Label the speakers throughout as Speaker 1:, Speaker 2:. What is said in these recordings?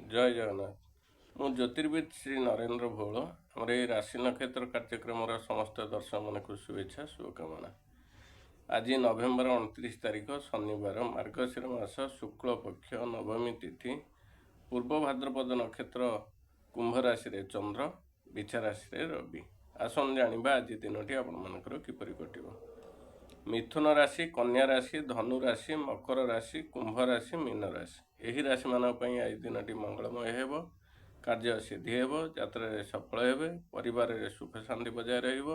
Speaker 1: ଜୟ ଜଗନ୍ନାଥ। ମୁଁ ଜ୍ୟୋତିର୍ବିଦ ଶ୍ରୀ ନରେନ୍ଦ୍ର ଭୋଳ। ଆମର এই ରାଶି ନକ୍ଷତ୍ର କାର୍ଯ୍ୟକ୍ରମର ସମସ୍ତ ଦର୍ଶକମାନଙ୍କୁ ଶୁଭେଚ୍ଛା ଶୁଭକାମନା। ଆଜି ନଭେମ୍ବର 29 ତାରିଖ ଶନିବାର, ମାର୍ଗଶିର ମାସ ଶୁକ୍ଳପକ୍ଷ ନବମୀ ତିଥି, ପୂର୍ବ ଭାଦ୍ରପଦ ନକ୍ଷତ୍ର, କୁମ୍ଭ ରାଶିରେ ଚନ୍ଦ୍ର, ବିଛା ରାଶିରେ ରବି। ଆସନ୍ତୁ ଜାଣିବା ଆଜି ଦିନଟି ଆପଣମାନଙ୍କର କିପରି କଟିବ। ମିଥୁନ ରାଶି, କନ୍ୟା ରାଶି, ଧନୁ ରାଶି, ମକର ରାଶି, କୁମ୍ଭ ରାଶି, ମୀନ ରାଶି, ଏହି ରାଶିମାନଙ୍କ ପାଇଁ ଆଜି ଦିନଟି ମଙ୍ଗଳମୟ ହେବ। କାର୍ଯ୍ୟ ସିଦ୍ଧି ହେବ, ଯାତ୍ରାରେ ସଫଳ ହେବେ, ପରିବାରରେ ସୁଖ ଶାନ୍ତି ବଜାୟ ରହିବ,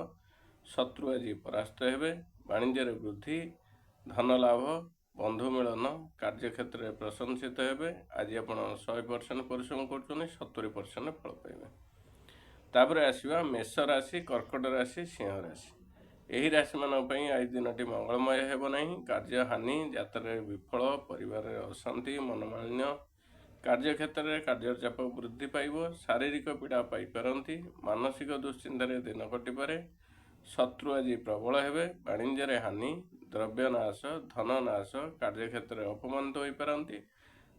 Speaker 1: ଶତ୍ରୁ ଆଜି ପରାସ୍ତ ହେବେ, ବାଣିଜ୍ୟରେ ବୃଦ୍ଧି, ଧନ ଲାଭ, ବନ୍ଧୁ ମିଳନ, କାର୍ଯ୍ୟକ୍ଷେତ୍ରରେ ପ୍ରଶଂସିତ ହେବେ। ଆଜି ଆପଣ 100% ପରିଶ୍ରମ କରୁଛନ୍ତି, 70% ଫଳ ପାଇବେ। ତାପରେ ଆସିବା ମେଷ ରାଶି, କର୍କଟ ରାଶି, ସିଂହ ରାଶି, ଏହି ରାଶିମାନଙ୍କ ପାଇଁ ଆଜି ଦିନଟି ମଙ୍ଗଳମୟ ହେବ ନାହିଁ। କାର୍ଯ୍ୟ ହାନି, ଯାତ୍ରାରେ ବିଫଳ, ପରିବାରରେ ଅଶାନ୍ତି, ମନମାଳିନ୍ୟ, କାର୍ଯ୍ୟକ୍ଷେତ୍ରରେ କାର୍ଯ୍ୟଚାପ ବୃଦ୍ଧି ପାଇବ, ଶାରୀରିକ ପୀଡ଼ା ପାଇପାରନ୍ତି, ମାନସିକ ଦୁଶ୍ଚିନ୍ତାରେ ଦିନ କଟିପାରେ, ଶତ୍ରୁ ଆଜି ପ୍ରବଳ ହେବେ, ବାଣିଜ୍ୟରେ ହାନି, ଦ୍ରବ୍ୟ ନାଶ, ଧନ ନାଶ, କାର୍ଯ୍ୟକ୍ଷେତ୍ରରେ ଅପମାନିତ ହୋଇପାରନ୍ତି,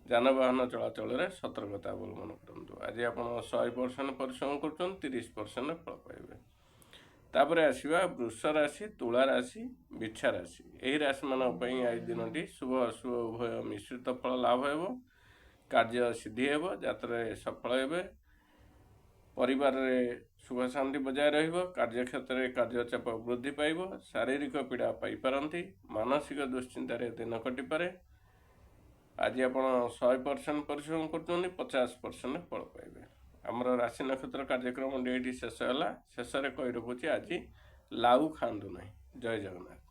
Speaker 1: ଯାନବାହନ ଚଳାଚଳରେ ସତର୍କତା ଅବଲମ୍ବନ କରନ୍ତୁ। ଆଜି ଆପଣ 100% ପରିଶ୍ରମ କରୁଛନ୍ତି, 30% ଫଳ ପାଇବେ। ତାପରେ ଆସିବା ବୃଷ ରାଶି, ତୁଳା ରାଶି, ବିଛା ରାଶି, ଏହି ରାଶିମାନଙ୍କ ପାଇଁ ଆଜି ଦିନଟି ଶୁଭ ଅଶୁଭ ଉଭୟ ମିଶ୍ରିତ ଫଳ ଲାଭ ହେବ। କାର୍ଯ୍ୟ ସିଦ୍ଧି ହେବ, ଯାତ୍ରାରେ ସଫଳ ହେବେ, ପରିବାରରେ ସୁଖ ଶାନ୍ତି ବଜାୟ ରହିବ, କାର୍ଯ୍ୟକ୍ଷେତ୍ରରେ କାର୍ଯ୍ୟଚାପ ବୃଦ୍ଧି ପାଇବ, ଶାରୀରିକ ପୀଡ଼ା ପାଇପାରନ୍ତି, ମାନସିକ ଦୁଶ୍ଚିନ୍ତାରେ ଦିନ କଟିପାରେ। ଆଜି ଆପଣ 100% ପରିଶ୍ରମ କରୁଛନ୍ତି, 50% ଫଳ ପାଇବେ। ଆମର ରାଶି ନକ୍ଷତ୍ର କାର୍ଯ୍ୟକ୍ରମ ଏଇଠି ଶେଷ ହେଲା। ଶେଷରେ କହି ରଖୁଛି, ଆଜି ଲାଉ ଖାଆନ୍ତୁ ନାହିଁ। ଜୟ ଜଗନ୍ନାଥ।